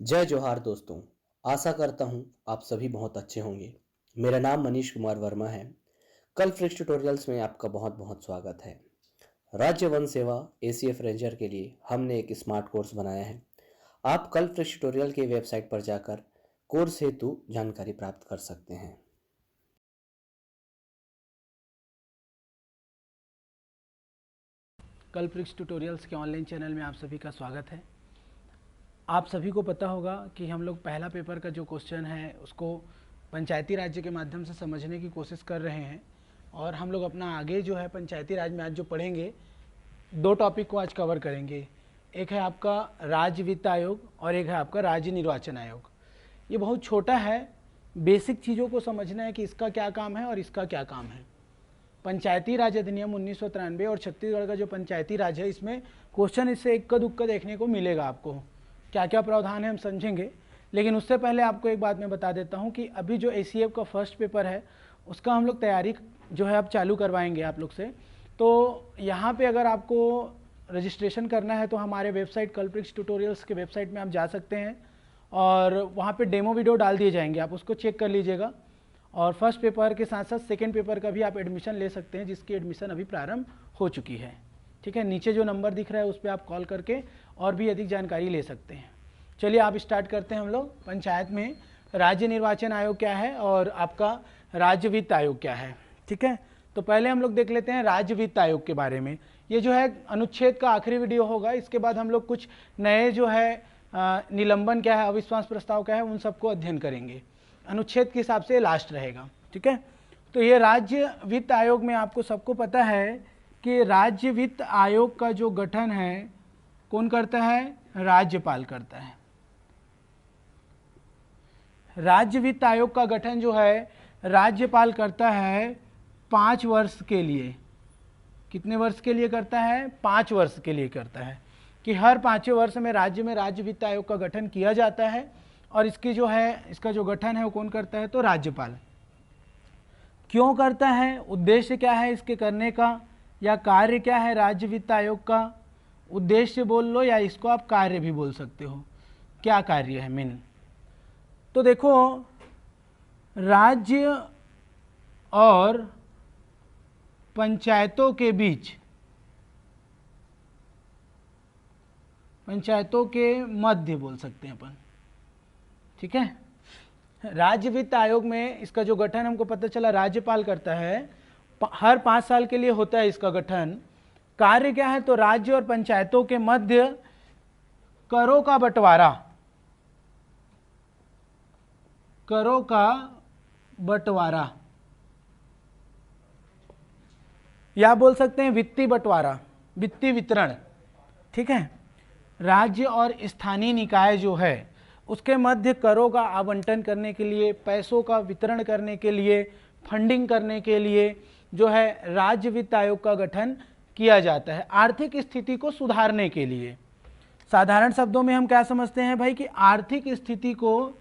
जय जोहार दोस्तों। आशा करता हूँ आप सभी बहुत अच्छे होंगे। मेरा नाम मनीष कुमार वर्मा है। कल फ्रिक्स ट्यूटोरियल्स में आपका बहुत बहुत स्वागत है। राज्य वन सेवा एसीएफ रेंजर के लिए हमने एक स्मार्ट कोर्स बनाया है। आप कल फ्रिक्स ट्यूटोरियल के वेबसाइट पर जाकर कोर्स हेतु जानकारी प्राप्त कर सकते हैं। कल फ्रिक्स ट्यूटोरियल्स के ऑनलाइन चैनल में आप सभी का स्वागत है। आप सभी को पता होगा कि हम लोग पहला पेपर का जो क्वेश्चन है उसको पंचायती राज्य के माध्यम से समझने की कोशिश कर रहे हैं और हम लोग अपना आगे जो है पंचायती राज में आज जो पढ़ेंगे दो टॉपिक को आज कवर करेंगे। एक है आपका राज्य वित्त आयोग और एक है आपका राज्य निर्वाचन आयोग। ये बहुत छोटा है, बेसिक चीज़ों को समझना है कि इसका क्या काम है और इसका क्या काम है। पंचायती राज अधिनियम 1993 और छत्तीसगढ़ का जो पंचायती राज है इसमें क्वेश्चन इससे इक्का दुक्का देखने को मिलेगा। आपको क्या क्या प्रावधान है हम समझेंगे, लेकिन उससे पहले आपको एक बात मैं बता देता हूं कि अभी जो एसीएफ का फर्स्ट पेपर है उसका हम लोग तैयारी जो है अब चालू करवाएंगे आप लोग से। तो यहाँ पे अगर आपको रजिस्ट्रेशन करना है तो हमारे वेबसाइट कल फ्रिक्स ट्यूटोरियल्स के वेबसाइट में आप जा सकते हैं और वहाँ पे डेमो वीडियो डाल दिए जाएंगे, आप उसको चेक कर लीजिएगा। और फर्स्ट पेपर के साथ साथ सेकेंड पेपर का भी आप एडमिशन ले सकते हैं, जिसकी एडमिशन अभी प्रारंभ हो चुकी है। ठीक है, नीचे जो नंबर दिख रहा है उस पर आप कॉल करके और भी अधिक जानकारी ले सकते हैं। चलिए आप स्टार्ट करते हैं। हम लोग पंचायत में राज्य निर्वाचन आयोग क्या है और आपका राज्य वित्त आयोग क्या है। ठीक है, तो पहले हम लोग देख लेते हैं राज्य वित्त आयोग के बारे में। ये जो है अनुच्छेद का आखिरी वीडियो होगा, इसके बाद हम लोग कुछ नए जो है निलंबन क्या है, अविश्वास प्रस्ताव क्या है, उन सबको अध्ययन करेंगे। अनुच्छेद के हिसाब से लास्ट रहेगा। ठीक है, तो ये राज्य वित्त आयोग में आपको सबको पता है कि राज्य वित्त आयोग का जो गठन है कौन करता है, राज्यपाल करता है। राज्य वित्त आयोग का गठन जो है राज्यपाल करता है 5 वर्ष के लिए। कितने वर्ष के लिए करता है, 5 वर्ष के लिए करता है कि हर 5वें वर्ष में राज्य वित्त आयोग का गठन किया जाता है और इसकी जो है इसका जो गठन है वो कौन करता है, तो राज्यपाल। क्यों करता है, उद्देश्य क्या है इसके करने का, या कार्य क्या है राज्य वित्त आयोग का। उद्देश्य बोल लो या इसको आप कार्य भी बोल सकते हो, क्या कार्य है मेन। तो देखो, राज्य और पंचायतों के बीच, पंचायतों के मध्य बोल सकते हैं अपन। ठीक है, राज्य वित्त आयोग में इसका जो गठन हमको पता चला राज्यपाल करता है, हर 5 साल के लिए होता है इसका गठन। कार्य क्या है, तो राज्य और पंचायतों के मध्य करों का बंटवारा, करों का बंटवारा या बोल सकते हैं वित्तीय बंटवारा, वित्तीय वितरण। ठीक है, राज्य और स्थानीय निकाय जो है उसके मध्य करों का आवंटन करने के लिए, पैसों का वितरण करने के लिए, फंडिंग करने के लिए जो है राज्य वित्त आयोग का गठन किया जाता है, आर्थिक स्थिति को सुधारने के लिए। साधारण शब्दों में हम क्या समझते हैं भाई कि आर्थिक स्थिति को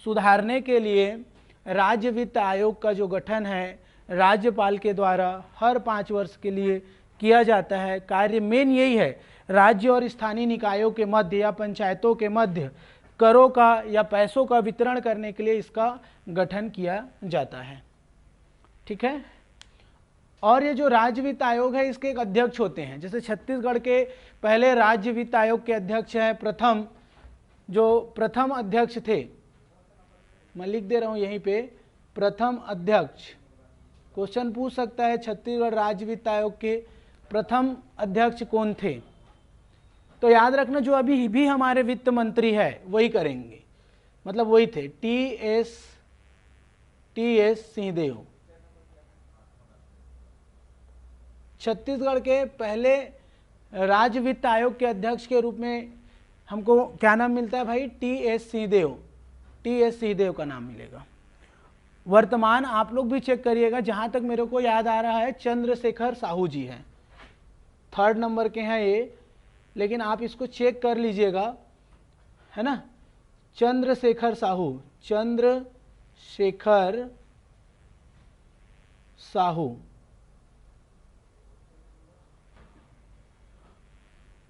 सुधारने के लिए राज्य वित्त आयोग का जो गठन है राज्यपाल के द्वारा हर 5 वर्ष के लिए किया जाता है। कार्य मेन यही है, राज्य और स्थानीय निकायों के मध्य या पंचायतों के मध्य करों का या पैसों का वितरण करने के लिए इसका गठन किया जाता है। ठीक है, और ये जो राज्य वित्त आयोग है इसके एक अध्यक्ष होते हैं। जैसे छत्तीसगढ़ के पहले राज्य वित्त आयोग के अध्यक्ष हैं प्रथम, जो प्रथम अध्यक्ष थे, मैं लिख दे रहा हूं यहीं पे, प्रथम अध्यक्ष। क्वेश्चन पूछ सकता है छत्तीसगढ़ राज्य वित्त आयोग के प्रथम अध्यक्ष कौन थे, तो याद रखना जो अभी भी हमारे वित्त मंत्री है वही करेंगे, मतलब वही थे, टी एस सिंहदेव। छत्तीसगढ़ के पहले राज्य वित्त आयोग के अध्यक्ष के रूप में हमको क्या नाम मिलता है भाई, टी एस सिंहदेव का नाम मिलेगा। वर्तमान आप लोग भी चेक करिएगा, जहां तक मेरे को याद आ रहा है चंद्रशेखर साहू जी हैं, 3rd नंबर के हैं ये, लेकिन आप इसको चेक कर लीजिएगा, है ना। चंद्रशेखर साहू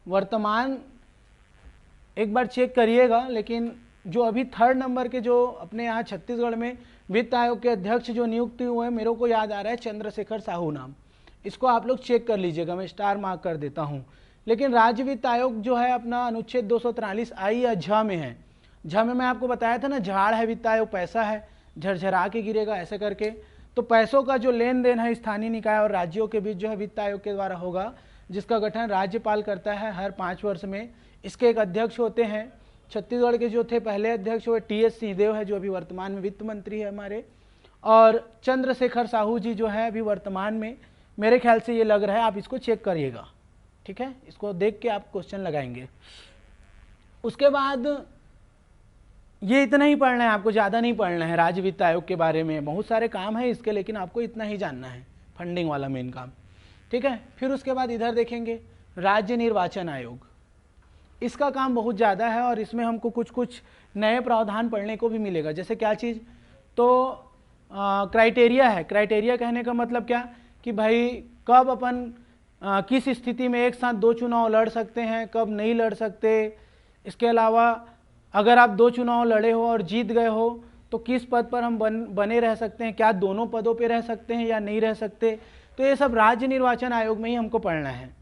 वर्तमान, एक बार चेक करिएगा, लेकिन जो अभी 3rd नंबर के जो अपने यहाँ छत्तीसगढ़ में वित्त आयोग के अध्यक्ष जो नियुक्त हुए हैं, मेरे को याद आ रहा है चंद्रशेखर साहू नाम। इसको आप लोग चेक कर लीजिएगा, मैं स्टार मार्क कर देता हूँ। लेकिन राज्य वित्त आयोग जो है अपना अनुच्छेद 243 आई या झ में है। झ में मैं आपको बताया था ना, झाड़ है वित्त आयोग, पैसा है, झरझरा के गिरेगा ऐसे करके। तो पैसों का जो लेन देन है स्थानीय निकाय और राज्यों के बीच जो है वित्त आयोग के द्वारा होगा, जिसका गठन राज्यपाल करता है हर 5 वर्ष में। इसके एक अध्यक्ष होते हैं। छत्तीसगढ़ के जो थे पहले अध्यक्ष वो टी.एस. सिंहदेव है, जो अभी वर्तमान में वित्त मंत्री है हमारे, और चंद्रशेखर साहू जी जो है अभी वर्तमान में, मेरे ख्याल से ये लग रहा है, आप इसको चेक करिएगा, ठीक है, इसको देख के आप क्वेश्चन लगाएंगे। उसके बाद ये इतना ही पढ़ना है आपको, ज़्यादा नहीं पढ़ना है राज्य वित्त आयोग के बारे में, बहुत सारे काम है इसके, लेकिन आपको इतना ही जानना है, फंडिंग वाला मेन काम, ठीक है। फिर उसके बाद इधर देखेंगे राज्य निर्वाचन आयोग। इसका काम बहुत ज़्यादा है और इसमें हमको कुछ कुछ नए प्रावधान पढ़ने को भी मिलेगा। जैसे क्या चीज़, तो क्राइटेरिया है। क्राइटेरिया कहने का मतलब क्या कि भाई कब अपन किस स्थिति में एक साथ 2 चुनाव लड़ सकते हैं, कब नहीं लड़ सकते। इसके अलावा अगर आप 2 चुनाव लड़े हो और जीत गए हो तो किस पद पर हम बने रह सकते हैं, क्या दोनों पदों पे रह सकते हैं या नहीं रह सकते। तो ये सब राज्य निर्वाचन आयोग में ही हमको पढ़ना है।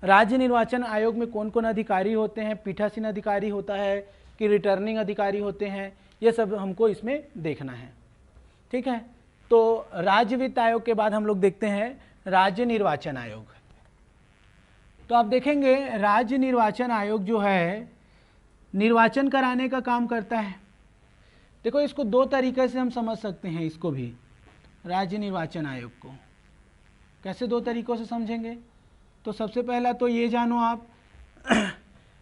राज्य निर्वाचन आयोग में कौन कौन अधिकारी होते हैं, पीठासीन अधिकारी होता है कि रिटर्निंग अधिकारी होते हैं, ये सब हमको इसमें देखना है, ठीक है। तो राज्य वित्त आयोग के बाद हम लोग देखते हैं राज्य निर्वाचन आयोग। तो आप देखेंगे राज्य निर्वाचन आयोग जो है निर्वाचन कराने का काम करता है। देखो इसको 2 तरीके से हम समझ सकते हैं, इसको भी राज्य निर्वाचन आयोग को कैसे 2 तरीकों से समझेंगे। तो सबसे पहला तो ये जानो आप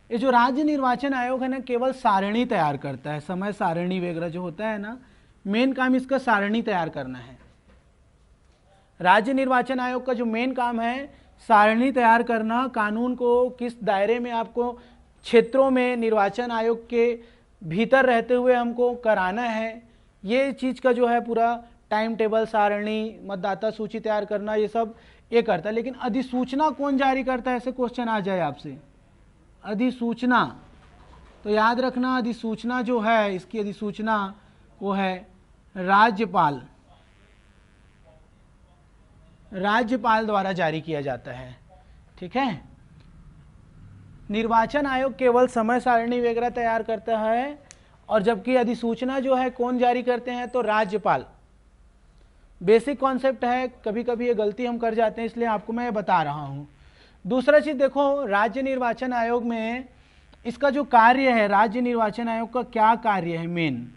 ये जो राज्य निर्वाचन आयोग है ना, केवल सारणी तैयार करता है, समय सारणी वगैरह जो होता है ना, मेन काम इसका सारणी तैयार करना है। राज्य निर्वाचन आयोग का जो मेन काम है सारणी तैयार करना, कानून को किस दायरे में आपको क्षेत्रों में निर्वाचन आयोग के भीतर रहते हुए हमको कराना है, ये चीज़ का जो है पूरा टाइम टेबल, सारणी, मतदाता सूची तैयार करना, ये सब ये करता है। लेकिन अधिसूचना कौन जारी करता है, ऐसे क्वेश्चन आ जाए आपसे, अधिसूचना। तो याद रखना अधिसूचना जो है, इसकी अधिसूचना वो है राज्यपाल, राज्यपाल द्वारा जारी किया जाता है, ठीक है। निर्वाचन आयोग केवल समय सारणी वगैरह तैयार करता है, और जबकि अधिसूचना जो है कौन जारी करते हैं, तो राज्यपाल। बेसिक कॉन्सेप्ट है, कभी कभी ये गलती हम कर जाते हैं, इसलिए आपको मैं बता रहा हूँ। दूसरा चीज़ देखो, राज्य निर्वाचन आयोग में इसका जो कार्य है, राज्य निर्वाचन आयोग का क्या कार्य है, मेन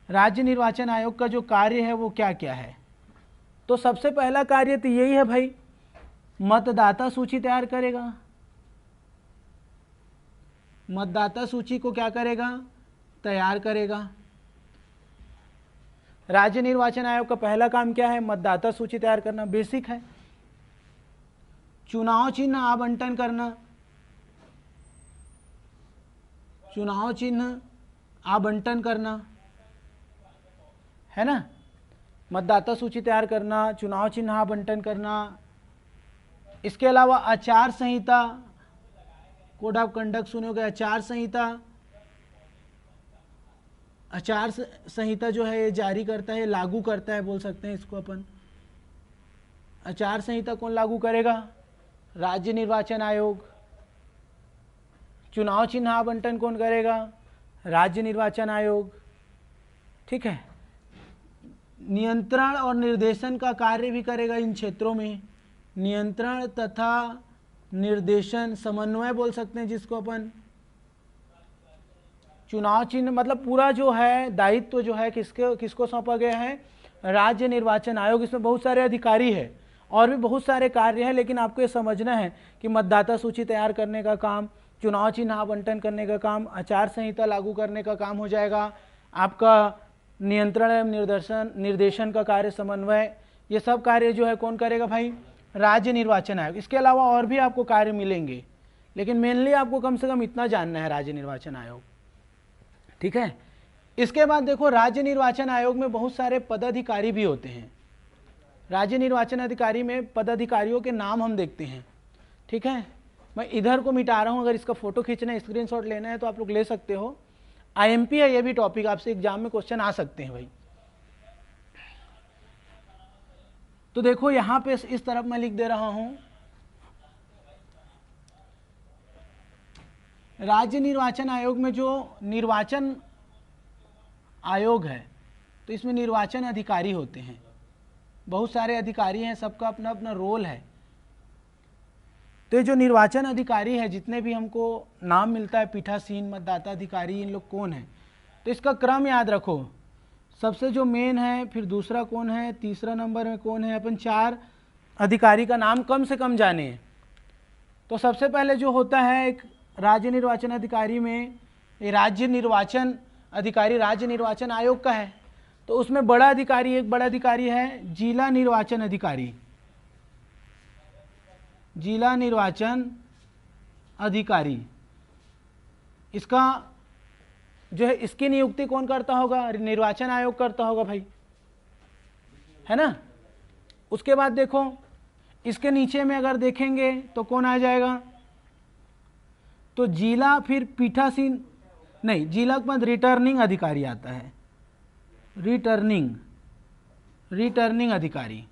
राज्य निर्वाचन आयोग का जो कार्य है वो क्या क्या है। तो सबसे पहला कार्य तो यही है भाई, मतदाता सूची तैयार करेगा। मतदाता सूची को क्या करेगा, तैयार करेगा। राज्य निर्वाचन आयोग का पहला काम क्या है, मतदाता सूची तैयार करना, बेसिक है। चुनाव चिन्ह आवंटन करना, चुनाव चिन्ह आवंटन करना, है ना। मतदाता सूची तैयार करना, चुनाव चिन्ह आवंटन करना। इसके अलावा आचार संहिता, कोड ऑफ कंडक्ट सुने होंगे, आचार संहिता, आचार संहिता जो है ये जारी करता है, लागू करता है, बोल सकते हैं इसको अपन। आचार संहिता कौन लागू करेगा, राज्य निर्वाचन आयोग। चुनाव चिन्ह आवंटन कौन करेगा, राज्य निर्वाचन आयोग, ठीक है। नियंत्रण और निर्देशन का कार्य भी करेगा इन क्षेत्रों में, नियंत्रण तथा निर्देशन, समन्वय बोल सकते हैं जिसको अपन। चुनाव चिन्ह मतलब पूरा जो है दायित्व जो है किसको सौंपा गया है, राज्य निर्वाचन आयोग। इसमें बहुत सारे अधिकारी है और भी बहुत सारे कार्य हैं, लेकिन आपको ये समझना है कि मतदाता सूची तैयार करने का काम, चुनाव चिन्ह आवंटन करने का काम, आचार संहिता लागू करने का काम हो जाएगा, आपका नियंत्रण एवं निर्देशन का कार्य, समन्वय, ये सब कार्य जो है कौन करेगा भाई, राज्य निर्वाचन आयोग। इसके अलावा और भी आपको कार्य मिलेंगे, लेकिन मेनली आपको कम से कम इतना जानना है, राज्य निर्वाचन आयोग, ठीक है। इसके बाद देखो राज्य निर्वाचन आयोग में बहुत सारे पदाधिकारी भी होते हैं। राज्य निर्वाचन अधिकारी में पदाधिकारियों के नाम हम देखते हैं, ठीक है। मैं इधर को मिटा रहा हूँ, अगर इसका फोटो खींचना है, स्क्रीनशॉट लेना है तो आप लोग ले सकते हो, आईएमपी है, ये भी टॉपिक आपसे एग्जाम में क्वेश्चन आ सकते हैं भाई। तो देखो यहां पे इस तरफ मैं लिख दे रहा हूं, राज्य निर्वाचन आयोग में जो निर्वाचन आयोग है तो इसमें निर्वाचन अधिकारी होते हैं, बहुत सारे अधिकारी हैं, सबका अपना अपना रोल है। तो ये जो निर्वाचन अधिकारी है, जितने भी हमको नाम मिलता है, पीठासीन, मतदाता अधिकारी, इन लोग कौन है, तो इसका क्रम याद रखो। सबसे जो मेन है, फिर दूसरा कौन है, तीसरा नंबर में कौन है, अपन 4 अधिकारी का नाम कम से कम जाने हैं। तो सबसे पहले जो होता है एक राज्य निर्वाचन अधिकारी में, ये राज्य निर्वाचन अधिकारी राज्य निर्वाचन आयोग का है, तो उसमें बड़ा अधिकारी, एक बड़ा अधिकारी है जिला निर्वाचन अधिकारी। जिला निर्वाचन अधिकारी, इसका जो है, इसकी नियुक्ति कौन करता होगा, निर्वाचन आयोग करता होगा भाई, है ना। उसके बाद देखो इसके नीचे में अगर देखेंगे तो कौन आ जाएगा, तो जिला, फिर पीठासीन नहीं, जिला के बाद रिटर्निंग अधिकारी आता है, रिटर्निंग अधिकारी।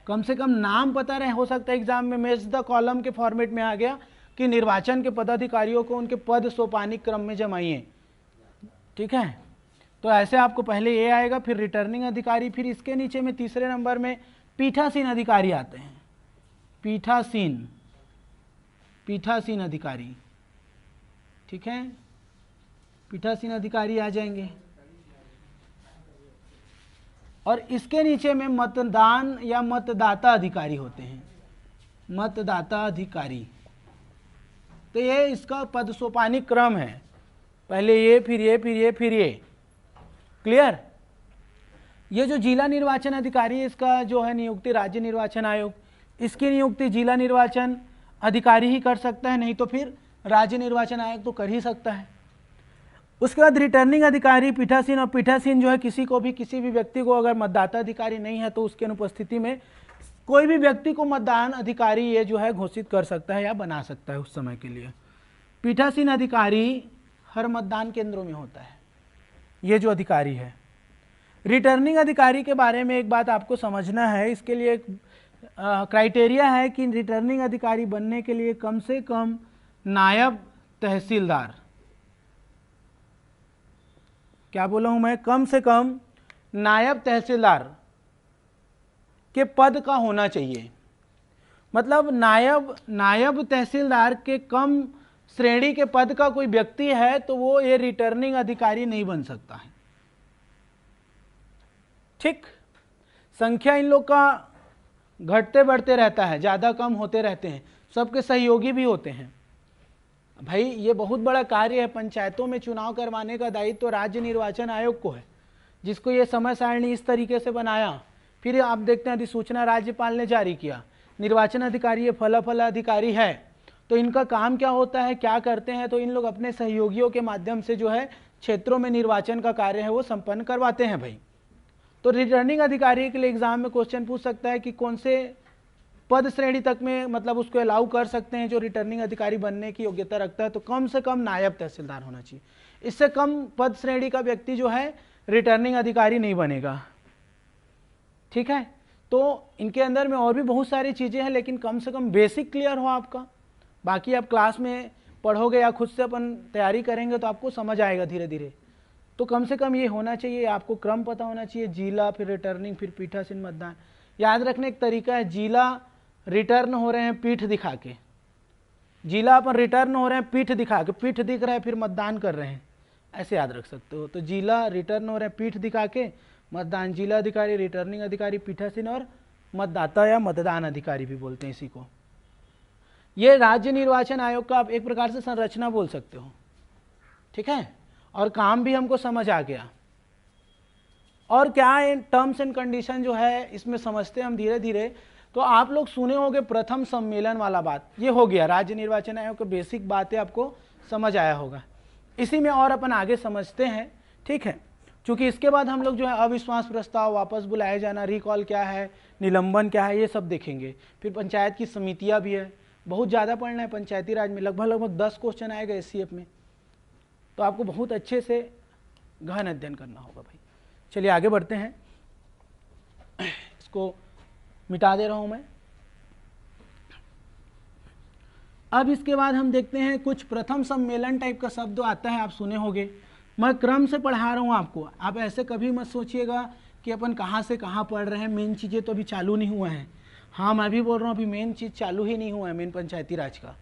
कम से कम नाम पता रहे, हो सकता है एग्जाम में मैच द कॉलम के फॉर्मेट में आ गया कि निर्वाचन के पदाधिकारियों को उनके पद सोपानिक क्रम में जमाइए, ठीक है। तो ऐसे आपको पहले ये आएगा, फिर रिटर्निंग अधिकारी, फिर इसके नीचे में तीसरे नंबर में पीठासीन अधिकारी आते हैं, पीठासीन अधिकारी, ठीक है, पीठासीन अधिकारी आ जाएंगे। और इसके नीचे में मतदान या मतदाता अधिकारी होते हैं, मतदाता अधिकारी। तो ये इसका पद सोपानिक क्रम है, पहले ये, फिर ये, फिर ये, फिर ये, क्लियर। ये जो जिला निर्वाचन अधिकारी है, इसका जो है नियुक्ति राज्य निर्वाचन आयोग, इसकी नियुक्ति जिला निर्वाचन अधिकारी ही कर सकता है, नहीं तो फिर राज्य निर्वाचन आयोग तो कर ही सकता है। उसके बाद रिटर्निंग अधिकारी, पीठासीन, और पीठासीन जो है किसी भी व्यक्ति को अगर मतदाता अधिकारी नहीं है तो उसके अनुपस्थिति में कोई भी व्यक्ति को मतदान अधिकारी ये जो है घोषित कर सकता है या बना सकता है उस समय के लिए। पीठासीन अधिकारी हर मतदान केंद्रों में होता है, ये जो अधिकारी है। रिटर्निंग अधिकारी के बारे में एक बात आपको समझना है, इसके लिए एक क्राइटेरिया है कि रिटर्निंग अधिकारी बनने के लिए कम से कम नायब तहसीलदार, क्या बोला हूं मैं, कम से कम नायब तहसीलदार के पद का होना चाहिए। मतलब नायब तहसीलदार के कम श्रेणी के पद का कोई व्यक्ति है तो वो ये रिटर्निंग अधिकारी नहीं बन सकता है, ठीक। संख्या इन लोग का घटते बढ़ते रहता है, ज़्यादा कम होते रहते हैं, सबके सहयोगी भी होते हैं। भाई ये बहुत बड़ा कार्य है, पंचायतों में चुनाव करवाने का दायित्व तो राज्य निर्वाचन आयोग को है, जिसको ये समय सारणी इस तरीके से बनाया। फिर आप देखते हैं अधिसूचना राज्यपाल ने जारी किया, निर्वाचन अधिकारी ये फला अधिकारी है, तो इनका काम क्या होता है, क्या करते हैं, तो इन लोग अपने सहयोगियों के माध्यम से जो है क्षेत्रों में निर्वाचन का कार्य है वो संपन्न करवाते हैं भाई। तो रिटर्निंग अधिकारी के लिए एग्जाम में क्वेश्चन पूछ सकता है कि कौन से पद श्रेणी तक में मतलब उसको अलाउ कर सकते हैं जो रिटर्निंग अधिकारी बनने की योग्यता रखता है, तो कम से कम नायब तहसीलदार होना चाहिए। इससे कम पद श्रेणी का व्यक्ति जो है रिटर्निंग अधिकारी नहीं बनेगा, ठीक है। तो इनके अंदर में और भी बहुत सारी चीज़ें हैं, लेकिन कम से कम बेसिक क्लियर हो आपका, बाकी आप क्लास में पढ़ोगे या खुद से अपन तैयारी करेंगे तो आपको समझ आएगा धीरे धीरे। तो कम से कम ये होना चाहिए, आपको क्रम पता होना चाहिए, जिला, फिर रिटर्निंग, फिर पीठासीन, मतदान। याद रखने एक तरीका है, जिला रिटर्न हो रहे हैं पीठ दिखा के, जिला अपन रिटर्न हो रहे हैं पीठ दिखा के, पीठ दिख रहा है फिर मतदान कर रहे हैं, ऐसे याद रख सकते हो। तो जिला रिटर्न हो रहे हैं पीठ दिखा के, मतदान, जिला अधिकारी, रिटर्निंग अधिकारी, पीठासीन, और मतदाता या मतदान अधिकारी भी बोलते हैं इसी को। ये राज्य निर्वाचन आयोग का आप एक प्रकार से संरचना बोल सकते हो, ठीक है। और काम भी हमको समझ आ गया। और क्या है टर्म्स एंड कंडीशन जो है इसमें समझते हैं हम धीरे धीरे। तो आप लोग सुने होंगे प्रथम सम्मेलन वाला बात, ये हो गया राज्य निर्वाचन आयोग के बेसिक बातें आपको समझ आया होगा। इसी में और अपन आगे समझते हैं, ठीक है। क्योंकि इसके बाद हम लोग जो है अविश्वास प्रस्ताव, वापस बुलाए जाना, रिकॉल क्या है, निलंबन क्या है, ये सब देखेंगे। फिर पंचायत की समितियां भी है, बहुत ज़्यादा पढ़ना है पंचायती राज में, लगभग 10 क्वेश्चन आएगा एससीएफ में, तो आपको बहुत अच्छे से गहन अध्ययन करना होगा भाई। चलिए आगे बढ़ते हैं, इसको मिटा दे रहा हूं मैं। अब इसके बाद हम देखते हैं कुछ प्रथम सम्मेलन टाइप का शब्द आता है, आप सुने होंगे। मैं क्रम से पढ़ा रहा हूं आपको, आप ऐसे कभी मत सोचिएगा कि अपन कहाँ से कहाँ पढ़ रहे हैं, मेन चीज़ें तो अभी चालू नहीं हुआ है। हाँ मैं भी बोल रहा हूँ अभी मेन चीज़ चालू ही नहीं हुआ है, मेन पंचायती राज का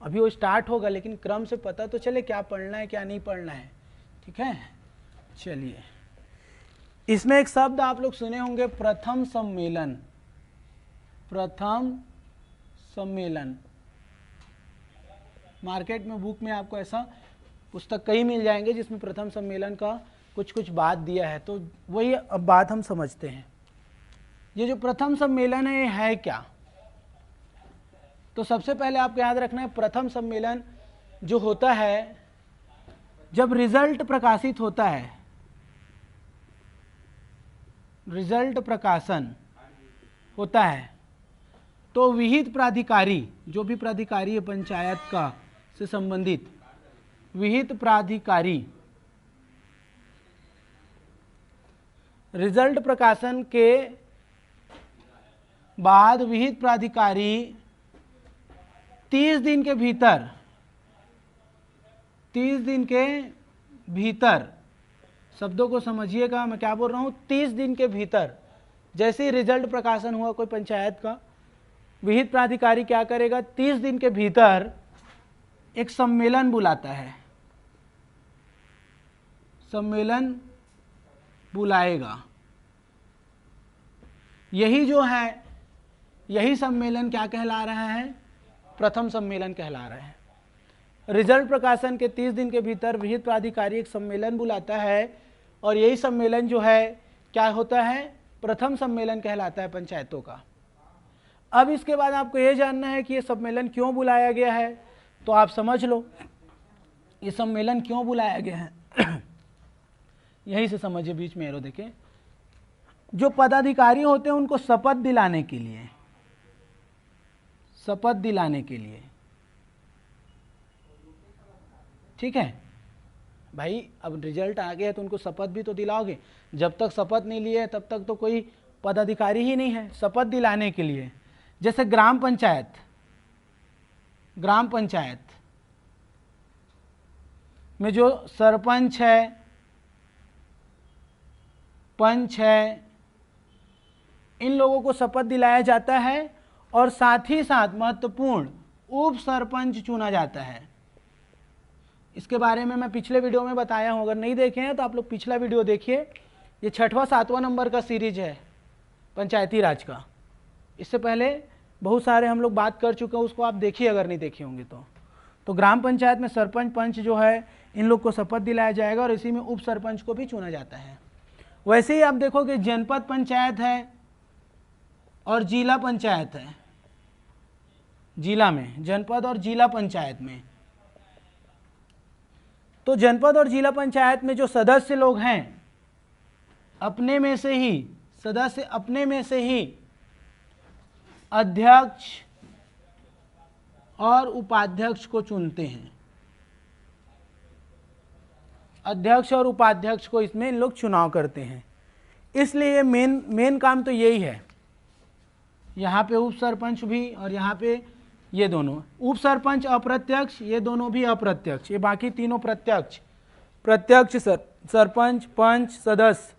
अभी वो स्टार्ट होगा, लेकिन क्रम से पता तो चले क्या पढ़ना है क्या नहीं पढ़ना है, ठीक है। चलिए, इसमें एक शब्द आप लोग सुने होंगे, प्रथम सम्मेलन। प्रथम सम्मेलन, मार्केट में बुक में आपको ऐसा पुस्तक कई मिल जाएंगे जिसमें प्रथम सम्मेलन का कुछ कुछ बात दिया है, तो वही अब बात हम समझते हैं। ये जो प्रथम सम्मेलन है ये है क्या? तो सबसे पहले आपको याद रखना है, प्रथम सम्मेलन जो होता है जब रिजल्ट प्रकाशित होता है, रिजल्ट प्रकाशन होता है, तो विहित प्राधिकारी, जो भी प्राधिकारी है पंचायत का से संबंधित, विहित प्राधिकारी रिजल्ट प्रकाशन के बाद विहित प्राधिकारी 30 दिन के भीतर, 30 दिन के भीतर, शब्दों को समझिएगा मैं क्या बोल रहा हूं, 30 दिन के भीतर जैसे ही रिजल्ट प्रकाशन हुआ कोई पंचायत का, विहित प्राधिकारी क्या करेगा, 30 दिन के भीतर एक सम्मेलन बुलाता है, सम्मेलन बुलाएगा। यही जो है, यही सम्मेलन क्या कहला रहा है, प्रथम सम्मेलन कहला रहा है। रिजल्ट प्रकाशन के 30 दिन के भीतर विहित प्राधिकारी एक सम्मेलन बुलाता है, और यही सम्मेलन जो है क्या होता है, प्रथम सम्मेलन कहलाता है पंचायतों का। अब इसके बाद आपको यह जानना है कि ये सम्मेलन क्यों बुलाया गया है, तो आप समझ लो ये सम्मेलन क्यों बुलाया गया है। यहीं से समझिए, बीच में एरो देखें, जो पदाधिकारी होते हैं उनको शपथ दिलाने के लिए, शपथ दिलाने के लिए, ठीक है भाई। अब रिजल्ट आ गया है तो उनको शपथ भी तो दिलाओगे, जब तक शपथ नहीं लिए तब तक तो कोई पदाधिकारी ही नहीं है। शपथ दिलाने के लिए, जैसे ग्राम पंचायत, ग्राम पंचायत में जो सरपंच है, पंच है, इन लोगों को शपथ दिलाया जाता है, और साथ ही साथ महत्वपूर्ण उप सरपंच चुना जाता है। इसके बारे में मैं पिछले वीडियो में बताया हूं, अगर नहीं देखे हैं तो आप लोग पिछला वीडियो देखिए। ये 6वां 7वां नंबर का सीरीज है पंचायती राज का, इससे पहले बहुत सारे हम लोग बात कर चुके हैं, उसको आप देखिए अगर नहीं देखे होंगे तो ग्राम पंचायत में सरपंच पंच जो है इन लोग को शपथ दिलाया जाएगा, और इसी में उप सरपंच को भी चुना जाता है। वैसे ही आप देखोगे जनपद पंचायत है और जिला पंचायत है, जिला में जनपद और जिला पंचायत में, तो जनपद और जिला पंचायत में जो सदस्य लोग हैं अपने में से ही, सदस्य अपने में से ही अध्यक्ष और उपाध्यक्ष को चुनते हैं। अध्यक्ष और उपाध्यक्ष को इसमें इन लोग चुनाव करते हैं, इसलिए मेन काम तो यही है। यहाँ पे उप सरपंच भी और यहाँ पे ये दोनों, उप सरपंच अप्रत्यक्ष, ये दोनों भी अप्रत्यक्ष, ये बाकी तीनों प्रत्यक्ष। प्रत्यक्ष सरपंच, पंच, सदस्य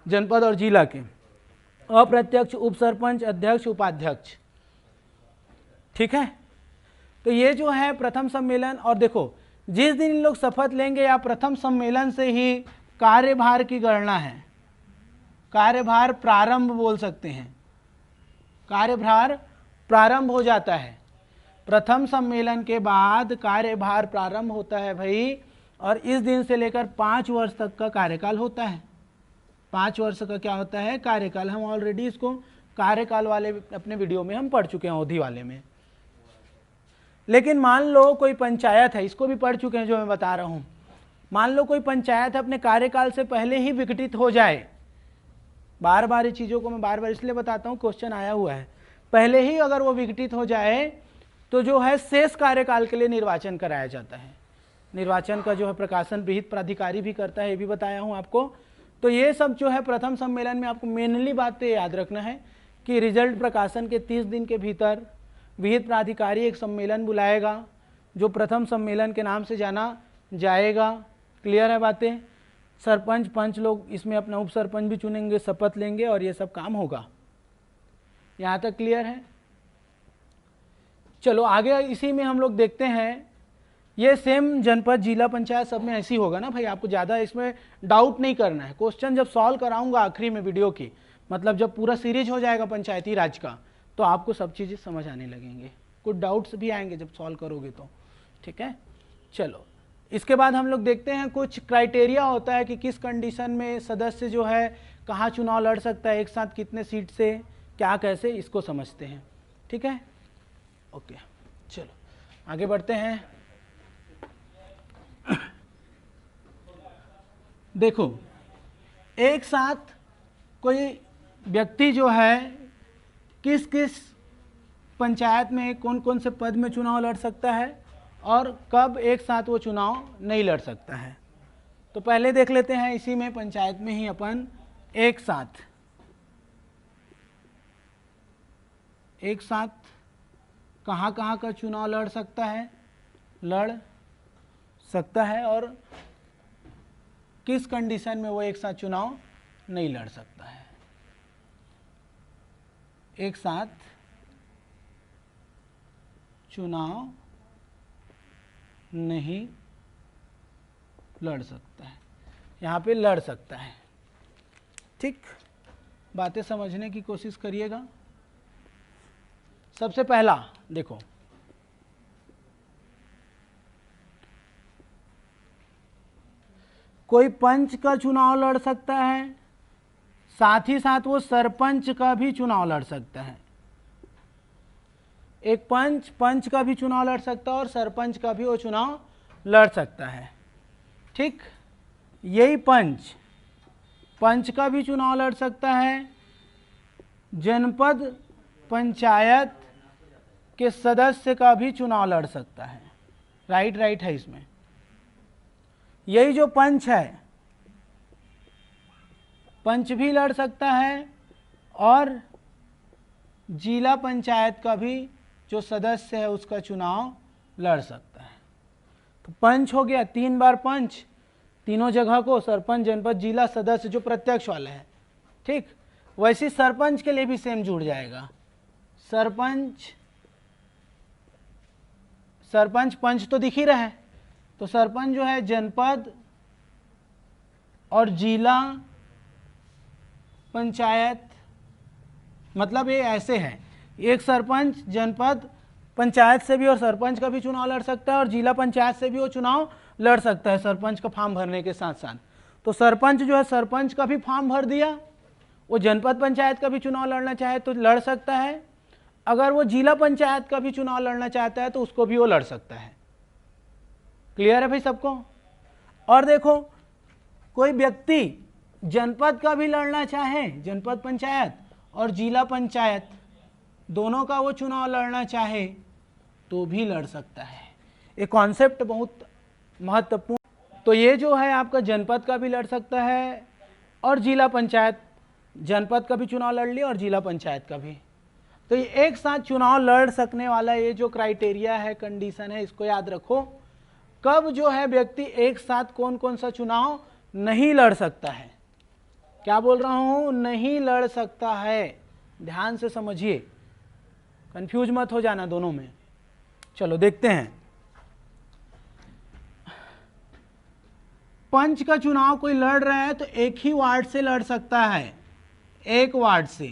जनपद और जिला के, अप्रत्यक्ष उप सरपंच, अध्यक्ष, उपाध्यक्ष, ठीक है। तो ये जो है प्रथम सम्मेलन, और देखो जिस दिन इन लोग शपथ लेंगे या प्रथम सम्मेलन से ही कार्यभार की गणना है, कार्यभार प्रारंभ बोल सकते हैं, कार्यभार प्रारंभ हो जाता है। प्रथम सम्मेलन के बाद कार्यभार प्रारंभ होता है भाई, और इस दिन से लेकर 5 वर्ष तक का कार्यकाल होता है। 5 वर्ष का क्या होता है, कार्यकाल। हम ऑलरेडी इसको कार्यकाल वाले अपने वीडियो में हम पढ़ चुके हैं, अवधि वाले में। लेकिन मान लो कोई पंचायत है, इसको भी पढ़ चुके हैं जो मैं बता रहा हूँ। मान लो कोई पंचायत अपने कार्यकाल से पहले ही विघटित हो जाए, बार बार ये चीज़ों को मैं बार बार इसलिए बताता हूँ, क्वेश्चन आया हुआ है। पहले ही अगर वो विघटित हो जाए तो जो है शेष कार्यकाल के लिए निर्वाचन कराया जाता है। निर्वाचन का जो है प्रकाशन विहित प्राधिकारी भी करता है, ये भी बताया हूँ आपको। तो ये सब जो है प्रथम सम्मेलन में आपको मेनली बातें याद रखना है कि रिजल्ट प्रकाशन के 30 दिन के भीतर विहित प्राधिकारी एक सम्मेलन बुलाएगा जो प्रथम सम्मेलन के नाम से जाना जाएगा। क्लियर है बातें? सरपंच पंच लोग इसमें अपना उप सरपंच भी चुनेंगे, शपथ लेंगे और ये सब काम होगा। यहाँ तक क्लियर है? चलो आगे इसी में हम लोग देखते हैं। ये सेम जनपद जिला पंचायत सब में ऐसी होगा ना भाई, आपको ज़्यादा इसमें डाउट नहीं करना है। क्वेश्चन जब सॉल्व कराऊंगा आखिरी में वीडियो की, मतलब जब पूरा सीरीज हो जाएगा पंचायती राज का, तो आपको सब चीज़ें समझ आने लगेंगे, कुछ डाउट्स भी आएंगे जब सॉल्व करोगे तो। ठीक है, चलो इसके बाद हम लोग देखते हैं कुछ क्राइटेरिया होता है कि किस कंडीशन में सदस्य जो है कहाँ चुनाव लड़ सकता है, एक साथ कितने सीट से, क्या कैसे, इसको समझते हैं। ठीक है, ओके चलो आगे बढ़ते हैं। देखो, एक साथ कोई व्यक्ति जो है किस किस पंचायत में कौन कौन से पद में चुनाव लड़ सकता है और कब एक साथ वो चुनाव नहीं लड़ सकता है। तो पहले देख लेते हैं इसी में पंचायत में ही अपन एक साथ कहाँ कहाँ का चुनाव लड़ सकता है और किस कंडीशन में वो एक साथ चुनाव नहीं लड़ सकता है। एक साथ चुनाव नहीं लड़ सकता है, यहाँ पे लड़ सकता है। ठीक, बातें समझने की कोशिश करिएगा। सबसे पहला देखो, कोई पंच का चुनाव लड़ सकता है, साथ ही साथ वो सरपंच का भी चुनाव लड़ सकता है। एक पंच का भी चुनाव लड़ सकता है और सरपंच का भी वो चुनाव लड़ सकता है। ठीक, यही पंच का भी चुनाव लड़ सकता है, जनपद पंचायत के सदस्य का भी चुनाव लड़ सकता है। राइट है इसमें। यही जो पंच है, पंच भी लड़ सकता है और जिला पंचायत का भी जो सदस्य है उसका चुनाव लड़ सकता है। तो पंच हो गया, 3 बार पंच, तीनों जगह को सरपंच, जनपद, जिला, सदस्य जो प्रत्यक्ष वाला है। ठीक, वैसे सरपंच के लिए भी सेम जुड़ जाएगा। सरपंच पंच तो दिख ही रहा है, तो सरपंच जो है जनपद और जिला पंचायत, मतलब ये ऐसे है, एक सरपंच जनपद पंचायत से भी और सरपंच का भी चुनाव लड़ सकता है और जिला पंचायत से भी वो चुनाव लड़ सकता है सरपंच का फॉर्म भरने के साथ साथ। तो सरपंच जो है सरपंच का भी फॉर्म भर दिया, वो जनपद पंचायत का भी चुनाव लड़ना चाहे तो लड़ सकता है, अगर वो जिला पंचायत का भी चुनाव लड़ना चाहता है तो उसको भी वो लड़ सकता है। क्लियर है भाई सबको? और देखो, कोई व्यक्ति जनपद का भी लड़ना चाहे, जनपद पंचायत और जिला पंचायत दोनों का वो चुनाव लड़ना चाहे तो भी लड़ सकता है। ये कॉन्सेप्ट बहुत महत्वपूर्ण। तो ये जो है आपका जनपद का भी लड़ सकता है और जिला पंचायत, जनपद का भी चुनाव लड़ लिया और जिला पंचायत का भी। तो ये एक साथ चुनाव लड़ सकने वाला ये जो क्राइटेरिया है, कंडीशन है, इसको याद रखो। कब जो है व्यक्ति एक साथ कौन कौन सा चुनाव नहीं लड़ सकता है, क्या बोल रहा हूं, नहीं लड़ सकता है। ध्यान से समझिए, कंफ्यूज मत हो जाना दोनों में। चलो देखते हैं। पंच का चुनाव कोई लड़ रहा है तो एक ही वार्ड से लड़ सकता है, एक वार्ड से।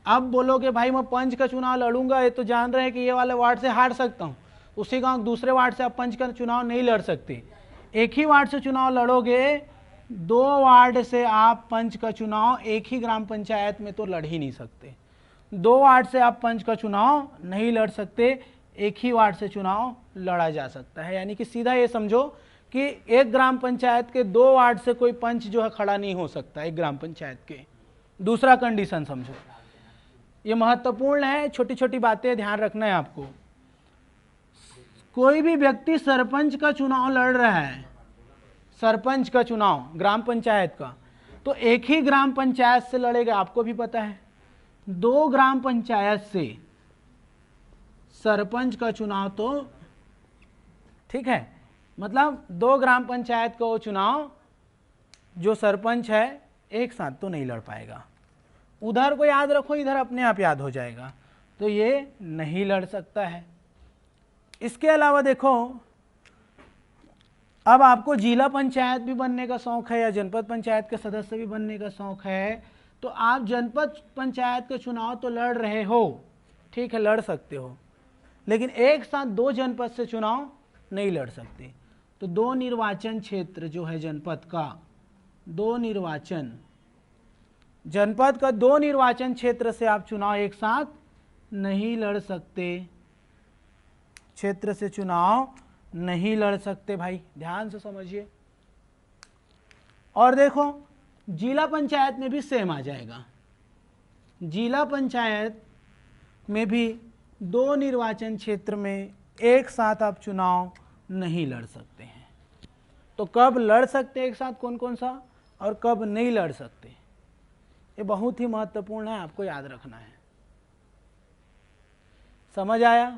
अब बोलोगे भाई मैं पंच का चुनाव लड़ूंगा, ये तो जान रहे हैं कि ये वाले वार्ड से हार सकता हूं, उसी गांव दूसरे वार्ड से आप पंच का चुनाव नहीं लड़ सकते। एक ही वार्ड से चुनाव लड़ोगे, 2 वार्ड से आप पंच का चुनाव एक ही ग्राम पंचायत में तो लड़ ही नहीं सकते। 2 वार्ड से आप पंच का चुनाव नहीं लड़ सकते, एक ही वार्ड से चुनाव लड़ा जा सकता है। यानी कि सीधा ये समझो कि एक ग्राम पंचायत के 2 वार्ड से कोई पंच जो है खड़ा नहीं हो सकता एक ग्राम पंचायत के। दूसरा कंडीशन समझो, ये महत्वपूर्ण है, छोटी छोटी बातें ध्यान रखना है आपको। कोई भी व्यक्ति सरपंच का चुनाव लड़ रहा है, सरपंच का चुनाव ग्राम पंचायत का, तो एक ही ग्राम पंचायत से लड़ेगा, आपको भी पता है। 2 ग्राम पंचायत से सरपंच का चुनाव तो ठीक है, मतलब 2 ग्राम पंचायत का वो चुनाव जो सरपंच है एक साथ तो नहीं लड़ पाएगा। उधर को याद रखो, इधर अपने आप याद हो जाएगा, तो ये नहीं लड़ सकता है। इसके अलावा देखो, अब आपको जिला पंचायत भी बनने का शौक है या जनपद पंचायत के सदस्य भी बनने का शौक है, तो आप जनपद पंचायत का चुनाव तो लड़ रहे हो, ठीक है, लड़ सकते हो, लेकिन एक साथ 2 जनपद से चुनाव नहीं लड़ सकते। तो 2 निर्वाचन क्षेत्र जो है जनपद का, 2 निर्वाचन, जनपद का 2 निर्वाचन क्षेत्र से आप चुनाव एक साथ नहीं लड़ सकते, क्षेत्र से चुनाव नहीं लड़ सकते भाई, ध्यान से समझिए। और देखो जिला पंचायत में भी सेम आ जाएगा, जिला पंचायत में भी 2 निर्वाचन क्षेत्र में एक साथ आप चुनाव नहीं लड़ सकते हैं। तो कब लड़ सकते एक साथ कौन कौन सा और कब नहीं लड़ सकते, ये बहुत ही महत्वपूर्ण है, आपको याद रखना है। समझ आया?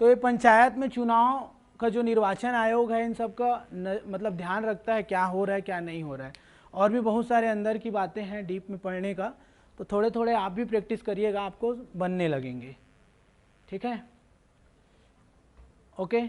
तो ये पंचायत में चुनाव का जो निर्वाचन आयोग है इन सब का मतलब ध्यान रखता है क्या हो रहा है क्या नहीं हो रहा है, और भी बहुत सारे अंदर की बातें हैं डीप में पढ़ने का, तो थोड़े थोड़े आप भी प्रैक्टिस करिएगा, आपको बनने लगेंगे, ठीक है, ओके।